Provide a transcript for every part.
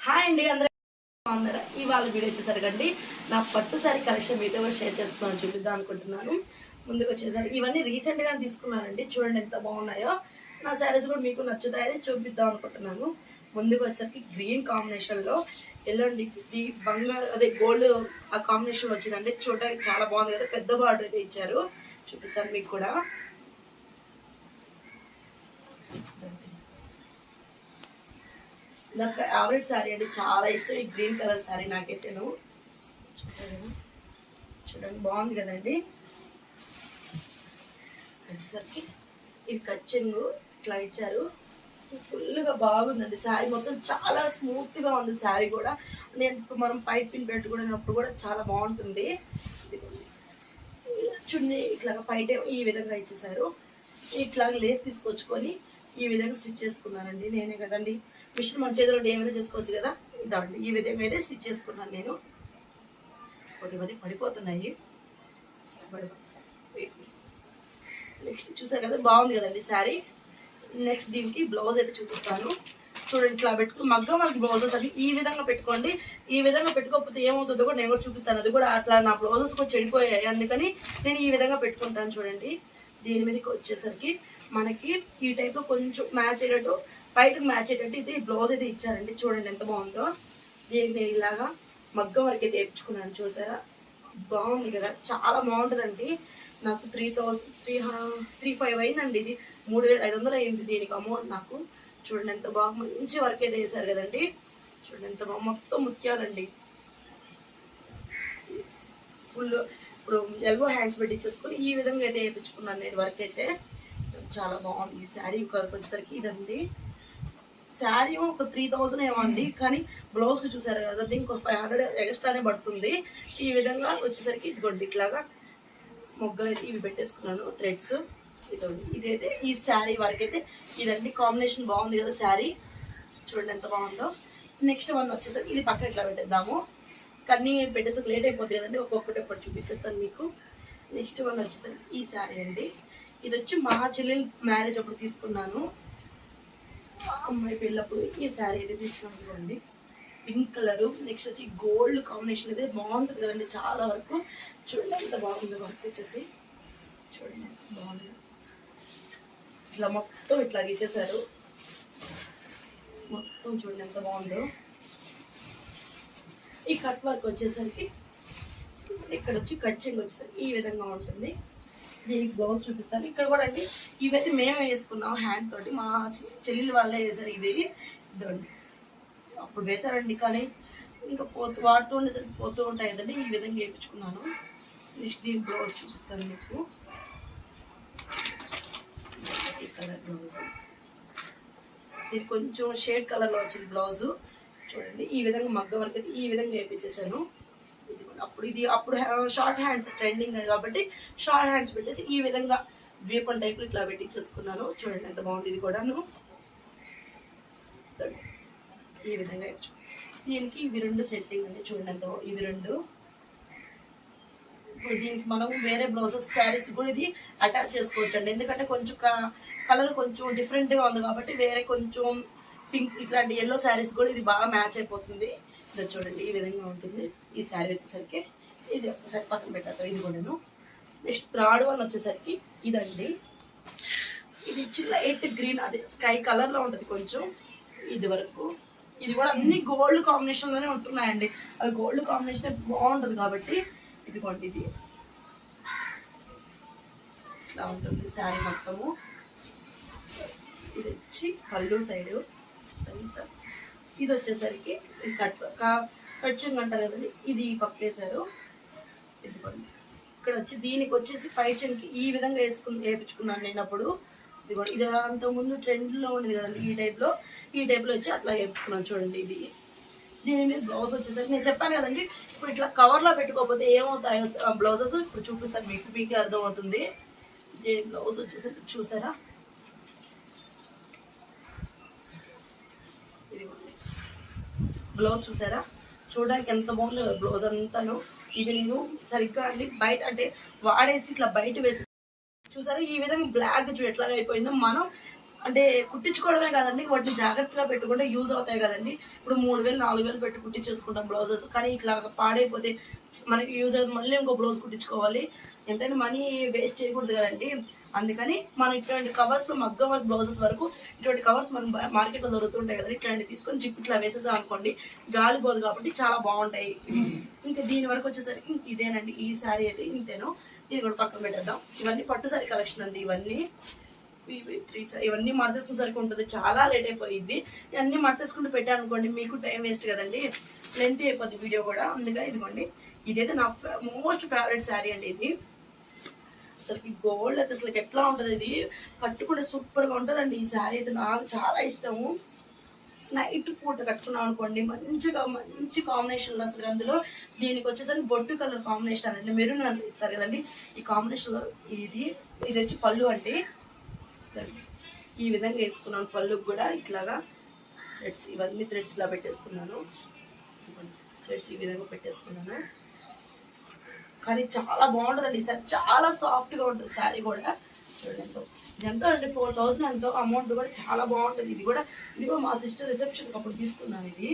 Hi అండి, అందరూ బాగున్నారా? ఇవాళ వీడియో వచ్చేసరికండి నా పట్టు సారీ కలెక్షన్ మీతో కూడా షేర్ చేస్తున్నాను, చూపిద్దాం అనుకుంటున్నాను. ముందుకు వచ్చేసరికి ఇవన్నీ రీసెంట్గా తీసుకున్నానండి. చూడండి ఎంత బాగున్నాయో. నా శారీస్ కూడా మీకు నచ్చుతాయని చూపిద్దాం అనుకుంటున్నాను. ముందుకు వచ్చేసరికి గ్రీన్ కాంబినేషన్లో ఎల్లండి ఇది బంగారు అదే గోల్డ్ ఆ కాంబినేషన్ వచ్చిందండి. చూడడానికి చాలా బాగుంది కదా, పెద్ద బార్డర్ అయితే ఇచ్చారు. చూపిస్తాను మీకు కూడా. నా ఫేవరెట్ శారీ అండి, చాలా ఇష్టం ఈ గ్రీన్ కలర్ శారీ నాకైతేను. చూసారు చూడండి, బాగుంది కదండి. వచ్చేసరికి ఇది కచ్చింగ్ ఇట్లా ఇచ్చారు, ఫుల్గా బాగుందండి. శారీ మొత్తం చాలా స్మూత్గా ఉంది. శారీ కూడా నేను ఇప్పుడు మనం పైప్ పిన్ పెట్టుకున్నప్పుడు కూడా చాలా బాగుంటుంది. చున్నీ ఇట్లా పైట ఈ విధంగా ఇచ్చేసారు. ఇట్లా లేస్ తీసుకొచ్చుకొని ఈ విధంగా స్టిచ్ చేసుకున్నానండి. నేనే కదండి, మిషన్ మన చేతిలో ఏమైనా చేసుకోవచ్చు కదా. ఇదండి ఈ విధంగా అయితే స్టిచ్ చేసుకున్నాను నేను. కొద్ది పడిపోతున్నాయి. నెక్స్ట్ చూసారు కదా, బాగుంది కదండి శారీ. నెక్స్ట్ దీనికి బ్లౌజ్ అయితే చూపిస్తాను. చూడండి, ఇట్లా పెట్టుకుని మగ్గం వాళ్ళకి బ్లౌజెస్ అది ఈ విధంగా పెట్టుకోండి. ఈ విధంగా పెట్టుకోకపోతే ఏమవుతుందో కూడా నేను కూడా చూపిస్తాను. అది కూడా అట్లా నా బ్లౌజెస్ కూడా చెడిపోయాయి, అందుకని నేను ఈ విధంగా పెట్టుకుంటాను. చూడండి, దీని మీదకి వచ్చేసరికి మనకి ఈ టైప్లో కొంచెం మ్యాచ్ అయ్యేటట్టు, బయటకు మ్యాచ్ అయ్యేటట్టు ఇది బ్లౌజ్ అయితే ఇచ్చారండి. చూడండి ఎంత బాగుందో. దీనికి నేను ఇలాగా మగ్గం వరకు అయితే వేయించుకున్నాను. చూసారా, బాగుంది కదా, చాలా బాగుంటుందండి. నాకు 3,500 అయిందండి. ఇది 3,500 అయింది దీనికి అమౌంట్ నాకు. చూడండి ఎంత బాగా మంచి వర్క్ అయితే వేసారు కదండి. చూడండి ఎంత బాగా, మొత్తం ముత్యాలండి. ఫుల్ ఇప్పుడు ఎల్బో హ్యాండ్స్ పెట్టించేసుకొని ఈ విధంగా అయితే వేయించుకున్నాను నేను వర్క్ అయితే. చాలా బాగుంది ఈ శారీ. వర్క్ వచ్చేసరికి ఇదండి. శారీ ఒక 3,000 ఏమో అండి, కానీ బ్లౌజ్ చూసారు కదండి, ఇంకో 500 ఎక్స్ట్రానే పడుతుంది. ఈ విధంగా వచ్చేసరికి ఇదిగోండి ఇట్లాగా మొగ్గలు అయితే ఇవి పెట్టేసుకున్నాను, థ్రెడ్స్. ఇదండి ఇదైతే ఈ శారీ వర్క్ అయితే ఇదండి. కాంబినేషన్ బాగుంది కదా శారీ, చూడండి ఎంత బాగుందో. నెక్స్ట్ వన్ వచ్చేసరికి ఇది పక్కన ఇట్లా పెట్టేద్దాము, కన్నీ పెట్టేసరికి లేట్ అయిపోతుంది కదండి. ఒక్కొక్కటి ఒకటి చూపించేస్తాను మీకు. నెక్స్ట్ వన్ వచ్చేసరికి ఈ శారీ అండి. ఇది వచ్చి మా చెల్లెలు మ్యారేజ్ అప్పుడు తీసుకున్నాను, అమ్మాయి పెళ్ళప్పుడు ఈ శారీ అయితే తీసుకున్నాను. చూడండి పింక్ కలరు, నెక్స్ట్ వచ్చి గోల్డ్ కాంబినేషన్ అయితే బాగుంటుంది కదండి చాలా వరకు. చూడండి ఎంత బాగుంది వర్క్ వచ్చేసి. చూడండి బాగుంది, ఇట్లా మొత్తం ఇట్లా ఇచ్చేసారు మొత్తం. చూడండి ఎంత బాగుందో. ఈ కట్ వర్క్ వచ్చేసరికి ఇక్కడ వచ్చి కట్చింగ్ వచ్చేసరికి ఈ విధంగా ఉంటుంది. దీనికి బ్లౌజ్ చూపిస్తాను. ఇక్కడ కూడా అండి ఇవైతే మేము వేసుకున్నాం హ్యాండ్ తోటి, మా చెల్లెలు వాళ్ళే వేసారు. ఇవి ఇదండి అప్పుడు వేసారండి, కానీ ఇంకా వాడుతూ ఉండేసరికి పోతూ ఉంటాయి కదండి. ఈ విధంగా వేయించుకున్నాను. నెక్స్ట్ దీని బ్లౌజ్ చూపిస్తాను మీకు. ఈ కలర్ బ్లౌజ్, ఇది కొంచెం షేడ్ కలర్లో వచ్చింది బ్లౌజు. చూడండి ఈ విధంగా మగ్గ వరకు అయితే ఈ విధంగా వేయించేసాను. అప్పుడు షార్ట్ హ్యాండ్స్ ట్రెండింగ్ అని కాబట్టి షార్ట్ హ్యాండ్స్ పెట్టేసి ఈ విధంగా వీపన్ టైప్లో ఇట్లా పెట్టించేసుకున్నాను. చూడండి ఎంత బాగుంది. ఇది కూడాను ఈ విధంగా. దీనికి ఇవి రెండు సెట్టింగ్ అండి. చూడండి ఎంత ఇవి రెండు. ఇప్పుడు దీనికి మనం వేరే బ్లౌజెస్ శారీస్ కూడా ఇది అటాచ్ చేసుకోవచ్చు అండి, ఎందుకంటే కొంచెం కలర్ కొంచెం డిఫరెంట్గా ఉంది కాబట్టి వేరే కొంచెం పింక్ ఇట్లాంటి ఎల్లో శారీస్ కూడా ఇది బాగా మ్యాచ్ అయిపోతుంది. ఇది చూడండి ఈ విధంగా ఉంటుంది ఈ శారీ వచ్చేసరికి. ఇది ఒకసారి పక్కన పెట్టాను, ఇది కూడాను. నెక్స్ట్ థర్డ్ వన్ వచ్చేసరికి ఇదండి. ఇది లైట్ గ్రీన్, అదే స్కై కలర్లో ఉంటుంది కొంచెం ఇది వరకు. ఇది కూడా అన్ని గోల్డ్ కాంబినేషన్లోనే ఉంటున్నాయండి. అది గోల్డ్ కాంబినేషన్ బాగుంటుంది కాబట్టి ఇదిగోండి ఇది ఇలా ఉంటుంది శారీ మొత్తము. ఇది వచ్చి పళ్ళు సైడు అంతా. ఇది వచ్చేసరికి కట్చింగ్ అంటారు కదండి, ఇది పక్కేసారు. ఇదిగోండి ఇక్కడ వచ్చి దీనికి వచ్చేసి పై చెంకి ఈ విధంగా వేయించుకున్నాను నేను అప్పుడు. ఇదిగోండి ఇది అంతకుముందు ట్రెండ్లో ఉండేది కదండి, ఈ టైప్లో వచ్చి అట్లా వేయించుకున్నాను. చూడండి ఇది. దీని మీద బ్లౌజ్ వచ్చేసరికి నేను చెప్పాను కదండి, ఇప్పుడు ఇట్లా కవర్లో పెట్టుకోకపోతే ఏమవుతాయో బ్లౌజెస్ ఇప్పుడు చూపిస్తాను మీకు అర్థమవుతుంది. దీని బ్లౌజ్ వచ్చేసరికి చూసారా, ఇదిగోండి బ్లౌజ్ చూసారా, చూడడానికి ఎంత బాగుందో బ్లౌజ్ అంతాను. ఇది నేను సరిగ్గా అండి బయట అంటే వాడేసి ఇట్లా బయట వేసి చూసారా, ఈ విధంగా బ్లాక్ చూడు ఎట్లాగా అయిపోయిందో. మనం అంటే కుట్టించుకోవడమే కాదండి, వాటిని జాగ్రత్తగా పెట్టుకుంటే యూజ్ అవుతాయి కదండి. ఇప్పుడు 3000 4000 పెట్టి కుట్టించేసుకుంటాం బ్లౌజెస్, కానీ ఇట్లా పాడైపోతే మనకి యూజ్ అవుతుంది, మళ్ళీ ఇంకో బ్లౌజ్ కుట్టించుకోవాలి, ఎంతైనా మనీ వేస్ట్ చేయకూడదు కదండి. అందుకని మనం ఇట్లాంటి కవర్స్, మగ్గం వర్క్ బ్లౌజెస్ వరకు ఇటువంటి కవర్స్ మనం మార్కెట్లో దొరుకుతుంటాయి కదండి, ఇట్లాంటివి తీసుకొని జిప్ ఇట్లా వేసేసాం అనుకోండి, గాలిపోదు కాబట్టి చాలా బాగుంటాయి. ఇంకా దీని వరకు వచ్చేసరికి ఇదేనండి, ఈ శారీ అయితే ఇంతేను. ఇది కూడా పక్కన పెట్టేద్దాం. ఇవన్నీ పట్టు శారీ కలెక్షన్ అండి, ఇవన్నీ ఇవన్నీ మడతేసుకునేసరికి ఉంటుంది, చాలా లేట్ అయిపోయింది. ఇవన్నీ మడతేసుకుంటూ పెట్టాను అనుకోండి, మీకు టైం వేస్ట్ కదండి, లెంత్ అయిపోద్ది వీడియో కూడా. అందుకని ఇదిగోండి, ఇదైతే నా మోస్ట్ ఫేవరెట్ శారీ అండి. ఇది అసలుకి గోల్డ్ అయితే అసలు ఎట్లా ఉంటుంది, ఇది కట్టుకుంటే సూపర్గా ఉంటుందండి. ఈ శారీ అయితే నాకు చాలా ఇష్టము. నైట్ పూట కట్టుకున్నాం అనుకోండి, మంచిగా మంచి కాంబినేషన్లో అసలు. అందులో దీనికి వచ్చేసరికి బొట్టు కలర్ కాంబినేషన్ అనేది మెరూన్ అని ఇస్తారు కదండి, ఈ కాంబినేషన్లో ఇది వచ్చి పళ్ళు అండి. ఈ విధంగా వేసుకున్నాను, పళ్ళుకి కూడా ఇట్లాగా థ్రెడ్స్, ఇవన్నీ థ్రెడ్స్ ఇలా పెట్టేసుకున్నాను, థ్రెడ్స్ ఈ విధంగా పెట్టేసుకున్నాను. కానీ చాలా బాగుంటుందండి సార్, చాలా సాఫ్ట్గా ఉంటుంది శారీ కూడా. చూడండి ఎంతో అండి, 4000 ఎంతో అమౌంట్ కూడా చాలా బాగుంటుంది. ఇది కూడా మా సిస్టర్ రిసెప్షన్కి అప్పుడు తీసుకున్నాను. ఇది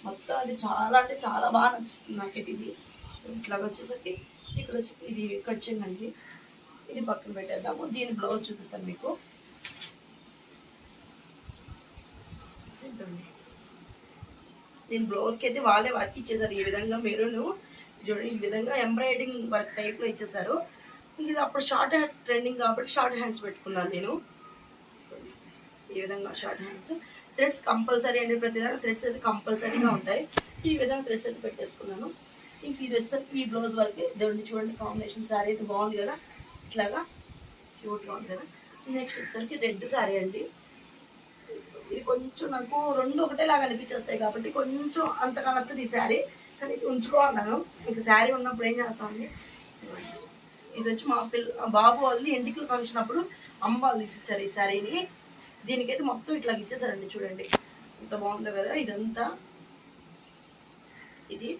మొత్తం అది చాలా అంటే చాలా బాగా నచ్చుతుంది నాకైతే. ఇది ఇట్లాగా వచ్చేసరికి ఇక్కడ వచ్చి ఇది కట్ చేయండి, ఇది పక్కన పెట్టేద్దాము. దీని బ్లౌజ్ చూపిస్తాను మీకు. దీని బ్లౌజ్కి అయితే వాళ్ళే వర్క్ ఇచ్చేసారు, ఈ విధంగా మెరూన్ చూడండి, ఈ విధంగా ఎంబ్రాయిడింగ్ వర్క్ టైప్లో ఇచ్చేసారు. ఇది అప్పుడు షార్ట్ హ్యాండ్స్ ట్రెండింగ్ కాబట్టి షార్ట్ హ్యాండ్స్ పెట్టుకున్నాను నేను. ఈ విధంగా షార్ట్ హ్యాండ్స్, థ్రెడ్స్ కంపల్సరీ అండి, ప్రతిదానికి థ్రెడ్స్ అయితే కంపల్సరీగా ఉంటాయి. ఈ విధంగా థ్రెడ్స్ అయితే పెట్టేసుకున్నాను. ఇంక ఇది వచ్చేసరికి ఈ బ్లౌజ్ వరకు దేవుడిని చూడండి, కాంబినేషన్ శారీ అయితే బాగుంది కదా, ఇట్లాగా క్యూట్గా ఉంది కదా. నెక్స్ట్ వచ్చేసరికి రెడ్ శారీ అండి. ఇది కొంచెం నాకు రెండు ఒకటేలాగా అనిపించేస్తాయి కాబట్టి కొంచెం అంతగా నచ్చదు ఈ శారీ, కానీ ఇది ఉంచుకోన్నాను. ఇంకా శారీ ఉన్నప్పుడు ఏం చేస్తామండి. ఇది వచ్చి మా బాబు వాళ్ళని ఎంటికల ఫంక్షన్ అప్పుడు అమ్మ వాళ్ళు తీసిచ్చారు ఈ శారీని. దీనికైతే మొత్తం ఇట్లా ఇచ్చేసారండి, చూడండి ఇంత బాగుందో కదా. ఇదంతా ఇది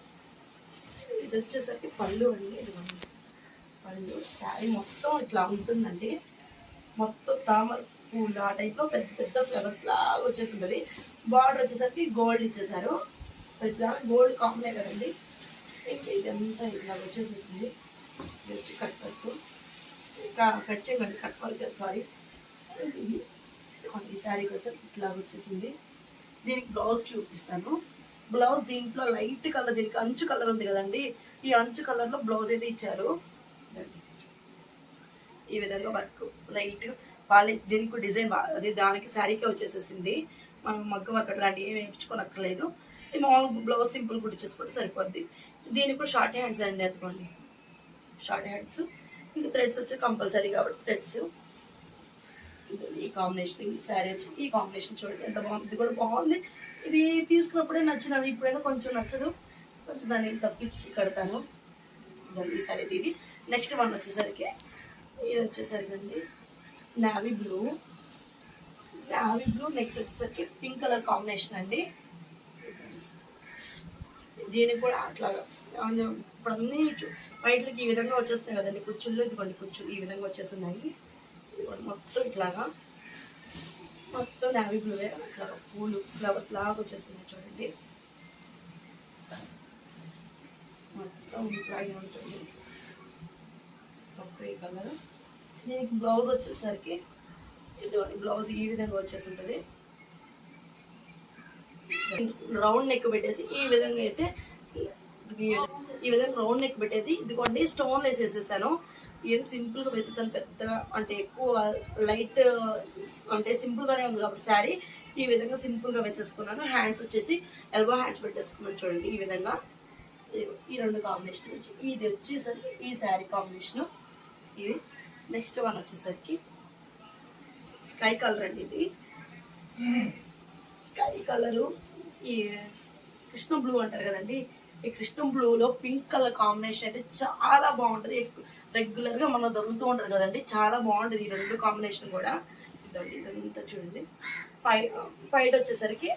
వచ్చేసరికి పళ్ళు అండి, ఇదిగోండి పళ్ళు. శారీ మొత్తం ఇట్లా ఉంటుందండి, మొత్తం తామర పూలు ఆ టైప్లో పెద్ద పెద్ద ఫ్లవర్స్ లాగా వచ్చేసి ఉంటుంది. బార్డర్ వచ్చేసరికి గోల్డ్ ఇచ్చేసారు, పెద్ద గోల్డ్ కాంబినే కదండి. ఇంకా ఇదంతా ఇట్లా వచ్చేసేసింది. ఇది వచ్చి కట్ చేయకండి, కట్ వర్క్ కదా, సారీ. ఈ శారీ కోసం ఇట్లా వచ్చేసింది. దీనికి బ్లౌజ్ చూపిస్తాను. బ్లౌజ్ దీంట్లో లైట్ కలర్, దీనికి అంచు కలర్ ఉంది కదండి, ఈ అంచు కలర్లో బ్లౌజ్ అయితే ఇచ్చారు. ఈ విధంగా వర్క్ లైట్ వాళ్ళే, దీనికి డిజైన్ అది దానికి శారీకే వచ్చేసేసింది. మనం మగ్గ వర్క్ అట్లాంటివి ఏమి వేయించుకోనక్కర్లేదు. ఈ మామూలు బ్లౌజ్ సింపుల్ కుట్టించేసుకుంటే సరిపోద్ది. దీనికి కూడా షార్ట్ హ్యాండ్స్ అండి, అదిగోండి షార్ట్ హ్యాండ్స్. ఇంకా థ్రెడ్స్ వచ్చి కంపల్సరీ కాబట్టి థ్రెడ్స్. ఈ కాంబినేషన్, ఈ శారీ వచ్చి ఈ కాంబినేషన్ చూడండి ఎంత బాగుంది. ఇది కూడా బాగుంది, ఇది తీసుకున్నప్పుడే నచ్చినది, ఇప్పుడైనా కొంచెం నచ్చదు, కొంచెం దాన్ని తప్పించి కడతాను. ఈ శారీ ఇది. నెక్స్ట్ వన్ వచ్చేసరికి ఇది వచ్చేసరికి అండి నావీ బ్లూ. నెక్స్ట్ వచ్చేసరికి పింక్ కలర్ కాంబినేషన్ అండి. దీనికి కూడా అట్లాగా ఇప్పుడు అన్నీ వైట్లకి ఈ విధంగా వచ్చేస్తున్నాయి కదండి కుచ్చుళ్ళు. ఇదిగోండి కుచ్చులు ఈ విధంగా వచ్చేస్తున్నాయి. ఇదిగోండి మొత్తం ఇట్లాగా, మొత్తం నావీ బ్లూవే అట్లా పూలు ఫ్లవర్స్ లాగా వచ్చేస్తున్నాయి చూడండి, మొత్తం ఇట్లాగే ఉంటుంది మొత్తం ఈ కలర్. దీనికి బ్లౌజ్ వచ్చేసరికి ఇదిగోండి బ్లౌజ్ ఈ విధంగా వచ్చేసింటుంది. రౌండ్ నెక్ పెట్టేసి ఈ విధంగా అయితే ఈ విధంగా రౌండ్ నెక్ పెట్టేది. ఇదిగోండి స్టోన్ వేసేసేసాను, ఏది సింపుల్గా వేసేసాను, పెద్దగా అంటే ఎక్కువ లైట్ అంటే సింపుల్గానే ఉంది కాబట్టి శారీ ఈ విధంగా సింపుల్గా వేసేసుకున్నాను. హ్యాండ్స్ వచ్చేసి ఎల్బో హ్యాండ్స్ పెట్టేసుకున్నాను చూడండి ఈ విధంగా. ఈ రెండు కాంబినేషన్ వచ్చి ఇది వచ్చేసరికి ఈ శారీ కాంబినేషను ఇవి. నెక్స్ట్ వన్ వచ్చేసరికి స్కై కలర్ అండి. ఇది స్కై కలరు, ఈ కృష్ణ బ్లూ అంటారు కదండి, ఈ కృష్ణ బ్లూలో పింక్ కలర్ కాంబినేషన్ అయితే చాలా బాగుంటుంది. రెగ్యులర్గా మనం దొరుకుతూ ఉంటుంది కదండి, చాలా బాగుంటుంది ఈ రెండు కాంబినేషన్ కూడా. ఇదంతా చూడండి పైట వచ్చేసరికి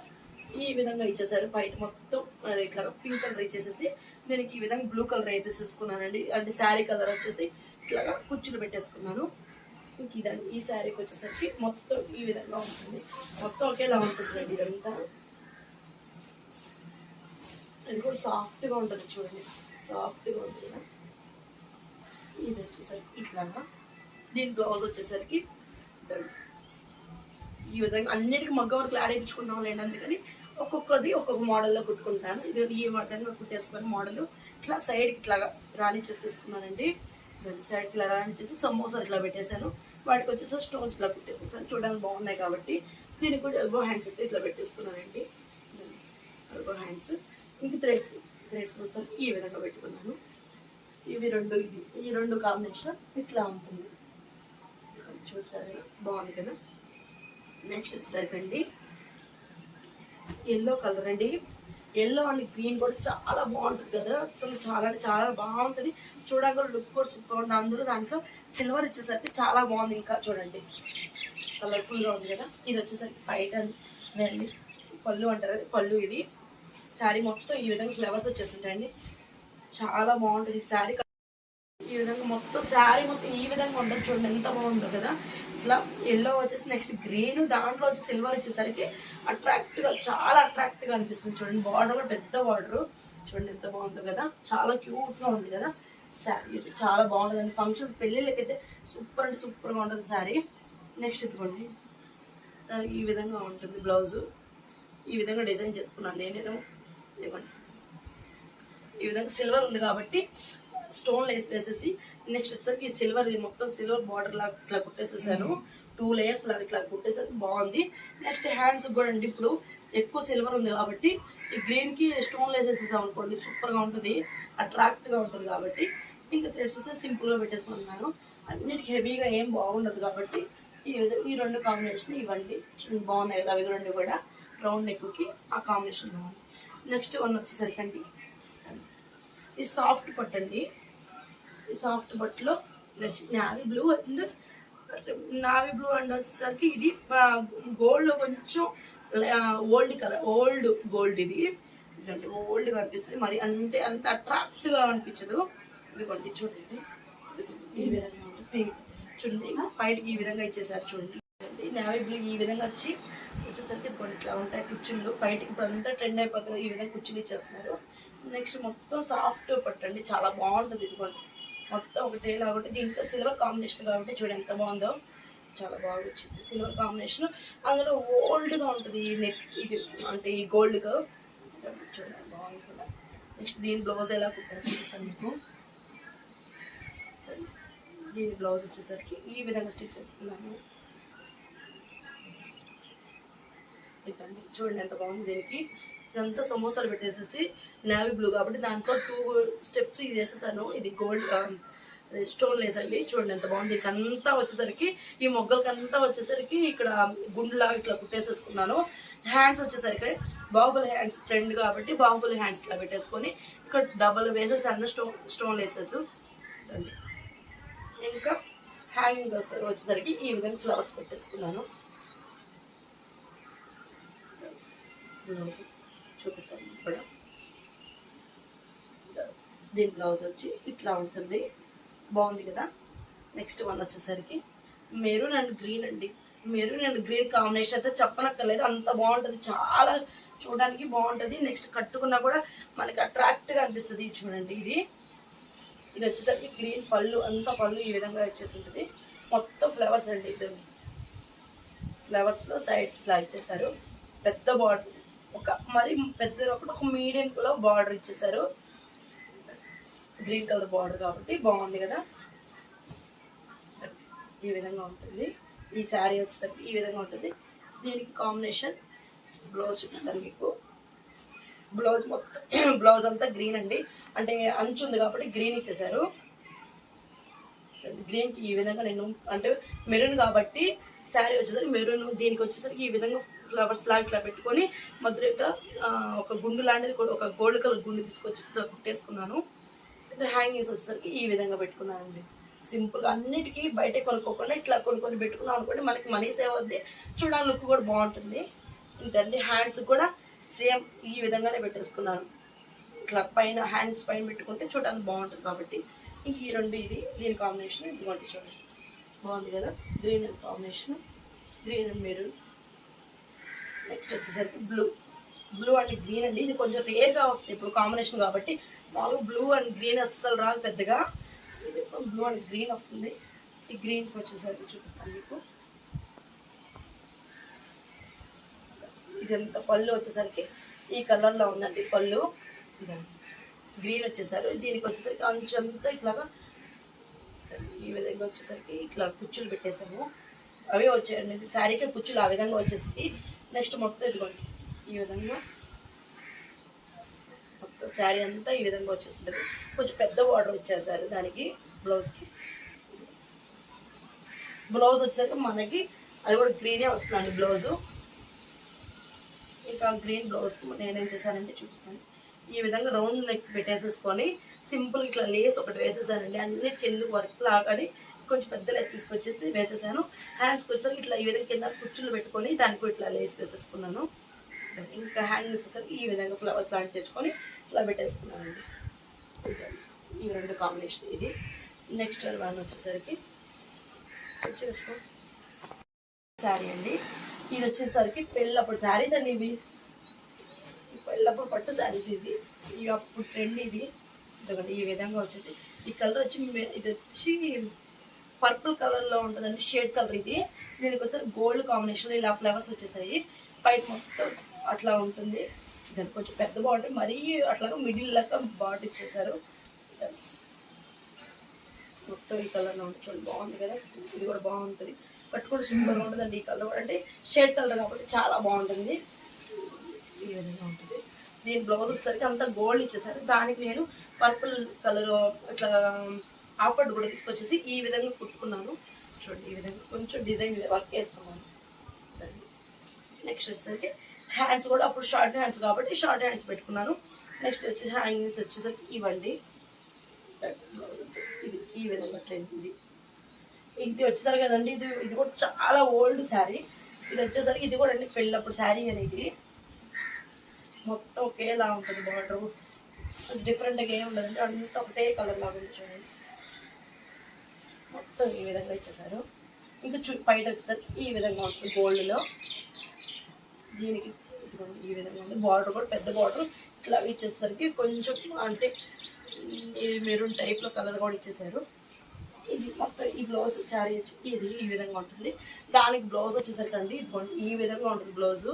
ఈ విధంగా ఇచ్చేసారు. పైట మొత్తం ఇట్లా పింక్ కలర్ ఇచ్చేసేసి దీనికి ఈ విధంగా బ్లూ కలర్ వేసేసుకున్నానండి. అంటే శారీ కలర్ వచ్చేసి ఇట్లాగా కుచ్చులు పెట్టేసుకున్నాను. ఇంక ఇదండి ఈ శారీకి వచ్చేసరికి మొత్తం ఈ విధంగా ఉంటుంది, మొత్తం ఒకేలా ఉంటుంది అండి ఇదంతా. ఇది కూడా సాఫ్ట్గా ఉంటుంది చూడండి, సాఫ్ట్గా ఉంటుంది కదా. ఇది వచ్చేసరికి ఇట్లాగా, దీని బ్లౌజ్ వచ్చేసరికి ఈ విధంగా అన్నిటికీ మగ్గ వరకు యాడ్ వేయించుకుంటాం లేండి, అందుకని ఒక్కొక్కది ఒక్కొక్క మోడల్లో కుట్టుకుంటాను. ఇది ఈ విధంగా కుట్టేసుకొని మోడల్ ఇట్లా సైడ్కి ఇట్లాగా రాణిచ్చేసేసుకున్నానండి. సైడ్కి ఇలా రాణిచ్చేసి సమోసాలు ఇట్లా పెట్టేశాను, వాటికి వచ్చేసి స్టోన్స్ ఇట్లా పెట్టేసేసాను. చూడడానికి బాగున్నాయి కాబట్టి దీనికి కూడా ఎల్బో హ్యాండ్స్ అయితే ఇట్లా పెట్టేసుకున్నానండి. ఎల్బో హ్యాండ్స్ ఇంక థ్రెడ్స్ వచ్చేసి ఈ విధంగా పెట్టుకున్నాను. ఈ రెండు కాంబినేషన్ ఇట్లా ఉంటుంది చూసారు, బాగుంది కదా. నెక్స్ట్ వచ్చేసరికి ఎల్లో కలర్ అండి, ఎల్లో అండ్ గ్రీన్ కూడా చాలా బాగుంటుంది కదా, అసలు చాలా అంటే చాలా బాగుంటుంది. చూడడానికి లుక్ కూడా సూపర్ ఉంటుంది. అందులో దాంట్లో సిల్వర్ వచ్చేసరికి చాలా బాగుంది, ఇంకా చూడండి కలర్ఫుల్గా ఉంది కదా. ఇది వచ్చేసరికి వైట్ అండి పళ్ళు అంటారు, పళ్ళు. ఇది శారీ మొత్తం ఈ విధంగా ఫ్లవర్స్ వచ్చేస్తుంటాయండి, చాలా బాగుంటుంది ఈ శారీ. ఈ విధంగా మొత్తం శారీ మొత్తం ఈ విధంగా ఉంటుంది చూడండి, ఎంత బాగుందో కదా. ఇట్లా ఎల్లో వచ్చేసి నెక్స్ట్ గ్రీన్, దాంట్లో వచ్చి సిల్వర్ వచ్చేసరికి అట్రాక్ట్గా చాలా అట్రాక్ట్గా అనిపిస్తుంది చూడండి. బార్డర్ కూడా పెద్ద బార్డర్ చూడండి, ఎంత బాగుందో కదా, చాలా క్యూట్గా ఉంది కదా శారీ. చాలా బాగుంటుంది, ఫంక్షన్స్ పెళ్ళిళ్ళకైతే సూపర్ అంటే సూపర్గా ఉంటుంది శారీ. నెక్స్ట్ ఇదిగోండి ఈ విధంగా ఉంటుంది బ్లౌజు, ఈ విధంగా డిజైన్ చేసుకున్నాను నేను. ఇదిగోండి ఈ విధంగా సిల్వర్ ఉంది కాబట్టి స్టోన్ లేస్ వేసేసి నెక్స్ట్ వచ్చేసరికి ఈ సిల్వర్, ఇది మొత్తం సిల్వర్ బార్డర్ లాగా ఇట్లా కుట్టేసేసాను, 2 layers లాగా ఇట్లా కుట్టేసరికి బాగుంది. నెక్స్ట్ హ్యాండ్స్ కూడా అండి, ఇప్పుడు ఎక్కువ సిల్వర్ ఉంది కాబట్టి ఈ గ్రీన్కి స్టోన్ వేసేసేసాం అనుకోండి, సూపర్గా ఉంటుంది, అట్రాక్ట్గా ఉంటుంది కాబట్టి. ఇంకా థ్రెడ్స్ వస్తే సింపుల్గా పెట్టేసుకుంటున్నాను, అన్నిటికీ హెవీగా ఏం బాగుండదు కాబట్టి ఈ రెండు కాంబినేషన్ ఇవ్వండి బాగున్నాయి కదా. అవి రెండు కూడా రౌండ్ నెక్కి ఆ కాంబినేషన్ బాగుంది. నెక్స్ట్ వన్ వచ్చేసరికి అండి ఇది సాఫ్ట్ పట్టు అండి. ఈ సాఫ్ట్ పట్టులో నావీ బ్లూ అండ్ వచ్చేసరికి ఇది గోల్డ్, కొంచెం ఓల్డ్ కలర్, ఓల్డ్ గోల్డ్. ఇది ఓల్డ్గా అనిపిస్తుంది, మరి అంత అట్రాక్ట్గా అనిపించదు. ఇది కొంచెం చూడండి ఈ విధంగా ఉంటుంది చూడండి, బయటకి ఈ విధంగా ఇచ్చేసారు చూడండి. నావీ బ్లూ ఈ విధంగా వచ్చేసరికి కొన్ని ఇట్లా ఉంటాయి కుచ్చుళ్ళు, బయటకి ఇప్పుడు అంతా ట్రెండ్ అయిపోతుంది, ఈ విధంగా కుచ్చులు ఇచ్చేస్తున్నారు. నెక్స్ట్ మొత్తం సాఫ్ట్ పట్టండి, చాలా బాగుంటుంది. ఇది మొత్తం ఒకటేలా ఒకటి, దీంట్లో సిల్వర్ కాంబినేషన్ కాబట్టి చూడండి ఎంత బాగుందో, చాలా బాగా వచ్చింది సిల్వర్ కాంబినేషన్. అందులో ఓల్డ్గా ఉంటుంది నెక్, ఇది అంటే ఈ గోల్డ్గా చూడండి బాగుంది కదా. నెక్స్ట్ దీని బ్లౌజ్ ఎలా కుట్టాను చూపిస్తాను మీకు. దీని బ్లౌజ్ వచ్చేసరికి ఈ విధంగా స్టిచ్ చేసుకున్నాను. ఇదండి చూడండి ఎంత బాగుంది. దీనికి ఇదంతా సమోసాలు పెట్టేసేసి నావీ బ్లూ కాబట్టి దాంట్లో 2 steps ఇది వేసేసాను. ఇది గోల్డ్ స్టోన్ లేసండి, చూడండి ఎంత బాగుంది. అంతా వచ్చేసరికి ఈ మొగ్గలకంతా వచ్చేసరికి ఇక్కడ గుండులాగా ఇట్లా కుట్టేసేసుకున్నాను. హ్యాండ్స్ వచ్చేసరికి బాహుబలి హ్యాండ్స్ ట్రెండ్ కాబట్టి బాహుబలి హ్యాండ్స్ ఇట్లా పెట్టేసుకొని ఇక్కడ డబల్ వేసేసాను స్టోన్ లేసెస్. ఇంకా హ్యాంగింగ్ వచ్చేసరికి ఈ విధంగా ఫ్లవర్స్ పెట్టేసుకున్నాను. బ్లౌజ్ చూపిస్తాను ఇప్పుడు. దీని బ్లౌజ్ వచ్చి ఇట్లా ఉంటుంది, బాగుంది కదా. నెక్స్ట్ వన్ వచ్చేసరికి మెరూన్ అండ్ గ్రీన్ అండి. మెరూన్ అండ్ గ్రీన్ కాంబినేషన్ అయితే చెప్పనక్కర్లేదు, అంత బాగుంటుంది, చాలా చూడడానికి బాగుంటుంది. నెక్స్ట్ కట్టుకున్నా కూడా మనకి అట్రాక్ట్గా అనిపిస్తుంది. చూడండి ఇది వచ్చేసరికి గ్రీన్ పళ్ళు, అంతా పళ్ళు ఈ విధంగా వచ్చేసి ఉంటుంది. మొత్తం ఫ్లవర్స్ అండి, ఇద్దరు ఫ్లవర్స్లో సైడ్ ఇట్లా ఇచ్చేసారు. పెద్ద బార్డర్, ఒక మరి పెద్దగా కాకుండా ఒక మీడియంలో బార్డర్ ఇచ్చేసారు. గ్రీన్ కలర్ బార్డర్ కాబట్టి బాగుంది కదా. ఈ విధంగా ఉంటుంది ఈ శారీ వచ్చేసరికి, ఈ విధంగా ఉంటుంది. దీనికి కాంబినేషన్ బ్లౌజ్ చూపిస్తాను మీకు. బ్లౌజ్ మొత్తం బ్లౌజ్ అంతా గ్రీన్ అండి, అంటే అంచు ఉంది కాబట్టి గ్రీన్ ఇచ్చేసారు. గ్రీన్కి ఈ విధంగా నేను అంటే మెరూన్ కాబట్టి శారీ వచ్చేసరికి మెరూన్, దీనికి వచ్చేసరికి ఈ విధంగా ఫ్లవర్స్ లాగా ఇట్లా పెట్టుకొని మధ్యలో ఒక గుండు లాంటిది ఒక గోల్డ్ కలర్ గుండు తీసుకొచ్చి ఇట్లా కుట్టేసుకున్నాను. హ్యాంగింగ్స్ వచ్చేసరికి ఈ విధంగా పెట్టుకున్నానండి. సింపుల్గా అన్నిటికీ బయట కొనుక్కోకుండా ఇట్లా కొన్ని పెట్టుకున్నాం అనుకోండి, మనకి మనీ సేవ్ అవుద్ది, చూడడానికి లుక్ కూడా బాగుంటుంది. ఇంకండి హ్యాండ్స్ కూడా సేమ్ ఈ విధంగానే పెట్టేసుకున్నాను. ఇట్లా పైన హ్యాండ్స్ పైన పెట్టుకుంటే చూడడానికి బాగుంటుంది కాబట్టి ఇంక ఈ రెండు దీని కాంబినేషన్ ఇదిగోండి చూడండి. బాగుంది కదా, green and combination, green and maroon. Next వచ్చేసరికి బ్లూ అండ్ గ్రీన్ అండి. ఇది కొంచెం రేర్గా వస్తుంది ఇప్పుడు కాంబినేషన్ కాబట్టి. మామూలుగా బ్లూ అండ్ గ్రీన్ అస్సలు రాదు పెద్దగా, ఇది ఇప్పుడు బ్లూ అండ్ గ్రీన్ వస్తుంది. ఈ గ్రీన్కి వచ్చేసరికి చూపిస్తాను మీకు. ఇదంతా పళ్ళు వచ్చేసరికి ఈ కలర్లో ఉందండి పళ్ళు. గ్రీన్ వచ్చేసారు. దీనికి వచ్చేసరికి అంచంతా ఇట్లాగా ఈ విధంగా వచ్చేసరికి ఇట్లా కుచ్చులు పెట్టేసాము. అవే వచ్చాయండి, ఇది శారీకే కుచ్చులు ఆ విధంగా వచ్చేసరికి. నెక్స్ట్ మొత్తం ఇదిగోండి ఈ విధంగా మొత్తం శారీ అంతా ఈ విధంగా వచ్చేసింటుంది. కొంచెం పెద్ద బార్డర్ వచ్చేసారు దానికి. బ్లౌజ్ వచ్చేసరికి మనకి అది కూడా గ్రీనే వస్తుందండి బ్లౌజు. ఇంకా గ్రీన్ బ్లౌజ్కి నేనేం చేశానంటే చూపిస్తాను. ఈ విధంగా రౌండ్ నెక్ పెట్టేసేసుకొని సింపుల్ ఇట్లా లేస్ ఒకటి వేసేసానండి. అన్నిటికి ఎందుకు వర్క్ లాగాని కొంచెం పెద్ద లేస్ తీసుకొచ్చేసి వేసేసాను. హ్యాండ్స్కి వచ్చేసరికి ఇట్లా ఈ విధంగా కింద కుచ్చులు పెట్టుకొని దానికి ఇట్లా లేస్ వేసేసుకున్నాను. ఇంకా హ్యాండ్ వచ్చేసరికి ఈ విధంగా ఫ్లవర్స్ లాంటివి తెచ్చుకొని ఇట్లా పెట్టేసుకున్నానండి. ఈ రెండు కాంబినేషన్ ఇది. నెక్స్ట్ వన్ వచ్చేసరికి శారీ అండి. ఇది వచ్చేసరికి పెళ్ళప్పుడు శారీస్ అండి. ఇవి పెళ్ళప్పుడు పట్టు శారీస్. ఇది ఇక అప్పుడు ట్రెండ్ ఇది. ఇదొకటి ఈ విధంగా వచ్చేసి ఈ కలర్ వచ్చి ఇది వచ్చి పర్పుల్ కలర్లో ఉంటుందండి, షేడ్ కలర్ ఇది. దీనికి వచ్చేసరికి గోల్డ్ కాంబినేషన్లో ఇలా ఫ్లవర్స్ వచ్చేసాయి. పైన మొత్తం అట్లా ఉంటుంది. దానికి కొంచెం పెద్ద బార్డర్, మరీ అట్లాగా మిడిల్ లాగా బార్డర్ ఇచ్చేసారు. మొత్తం ఈ కలర్లో ఉంటుంది, చూడండి బాగుంది కదా. ఇది కూడా బాగుంటుంది, పట్టుకుంటే సూపర్గా ఉంటుందండి. ఈ కలర్ అంటే షేడ్ కలర్ కాబట్టి చాలా బాగుంటుంది. ఈ విధంగా ఉంటుంది. దీని బ్లౌజ్ వచ్చేసరికి అంతా గోల్డ్ ఇచ్చేసారు. దానికి నేను పర్పుల్ కలర్ ఇట్లా ఆపర్డ్ కూడా తీసుకొచ్చేసి ఈ విధంగా కుట్టుకున్నాను. చూడండి ఈ విధంగా కొంచెం డిజైన్ వర్క్ వేసుకున్నాను. నెక్స్ట్ వచ్చేసరికి హ్యాండ్స్ కూడా అప్పుడు షార్ట్ హ్యాండ్స్ కాబట్టి షార్ట్ హ్యాండ్స్ పెట్టుకున్నాను. నెక్స్ట్ వచ్చి హ్యాంగింగ్స్ వచ్చేసరికి ఇవ్వండి. ఇది ఈ విధంగా ట్రెండ్. ఇది వచ్చేసరికి కదండి, ఇది కూడా చాలా ఓల్డ్ శారీ. ఇది వచ్చేసరికి ఇది కూడా అండి పెళ్ళప్పుడు శారీ అనేది. మొత్తం ఒకేలా ఉంటుంది బార్డర్, డిఫరెంట్గా ఏమి ఉండదండి, అంతా ఒకటే కలర్ లాగా ఉంది. చూడండి మొత్తం ఈ విధంగా ఇచ్చేసారు. ఇంకా బయట వచ్చేసరికి ఈ విధంగా ఉంటుంది గోల్డ్లో. దీనికి ఈ విధంగా ఉంది. బార్డర్ కూడా పెద్ద బార్డర్ ఇట్లా ఇచ్చేసరికి కొంచెం అంటే ఇది మెరూన్ టైప్లో కలర్ కూడా ఇచ్చేసారు. ఇది మొత్తం ఈ బ్లౌజ్ శారీ వచ్చి ఇది ఈ విధంగా ఉంటుంది. దానికి బ్లౌజ్ వచ్చేసరికి అండి ఇది ఈ విధంగా ఉంటుంది బ్లౌజు.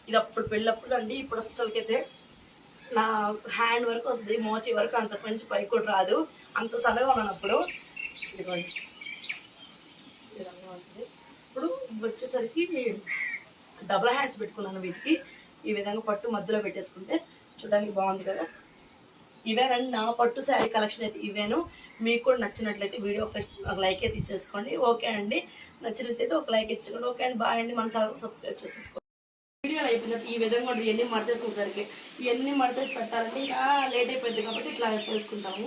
ఇది అప్పుడు పెళ్ళప్పుడు అండి. ఇప్పుడు అసలుకైతే నా హ్యాండ్ వరకు వస్తుంది, మోచి వరకు, అంత మంచి పైకి కూడా రాదు, అంత సన్నగా ఉన్నాను అప్పుడు. ఇదిగోండి ఈ విధంగా ఉంటుంది. ఇప్పుడు వచ్చేసరికి డబుల్ హ్యాండ్స్ పెట్టుకున్నాను వీటికి. ఈ విధంగా పట్టు మధ్యలో పెట్టేసుకుంటే చూడడానికి బాగుంది కదా. ఇవేనండి నా పట్టు శారీ కలెక్షన్ అయితే ఇవేను. మీకు కూడా నచ్చినట్లయితే వీడియో ఒక లైక్ అయితే ఇచ్చేసుకోండి. ఓకే అండి, నచ్చినట్లయితే ఒక లైక్ ఇచ్చుకోండి. ఓకే అండి, బాయ్ అండి. మన ఛానల్ సబ్స్క్రైబ్ చేసేసుకోండి. వీడియోలు అయిపోయినట్టు ఈ విధంగా ఉంటుంది. ఇవన్నీ మడతేసుకునేసరికి ఇవన్నీ మడతేసి పెట్టాలంటే ఇంకా లేట్ అయిపోయింది కాబట్టి ఇట్లా చేసుకుంటాము.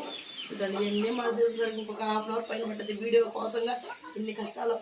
ఇదండి ఇవన్నీ మడతేసేసరికి ఇంకొక హాఫ్ అన్ అవర్ పైన పడుతుంది. వీడియో కోసంగా ఇన్ని కష్టాలు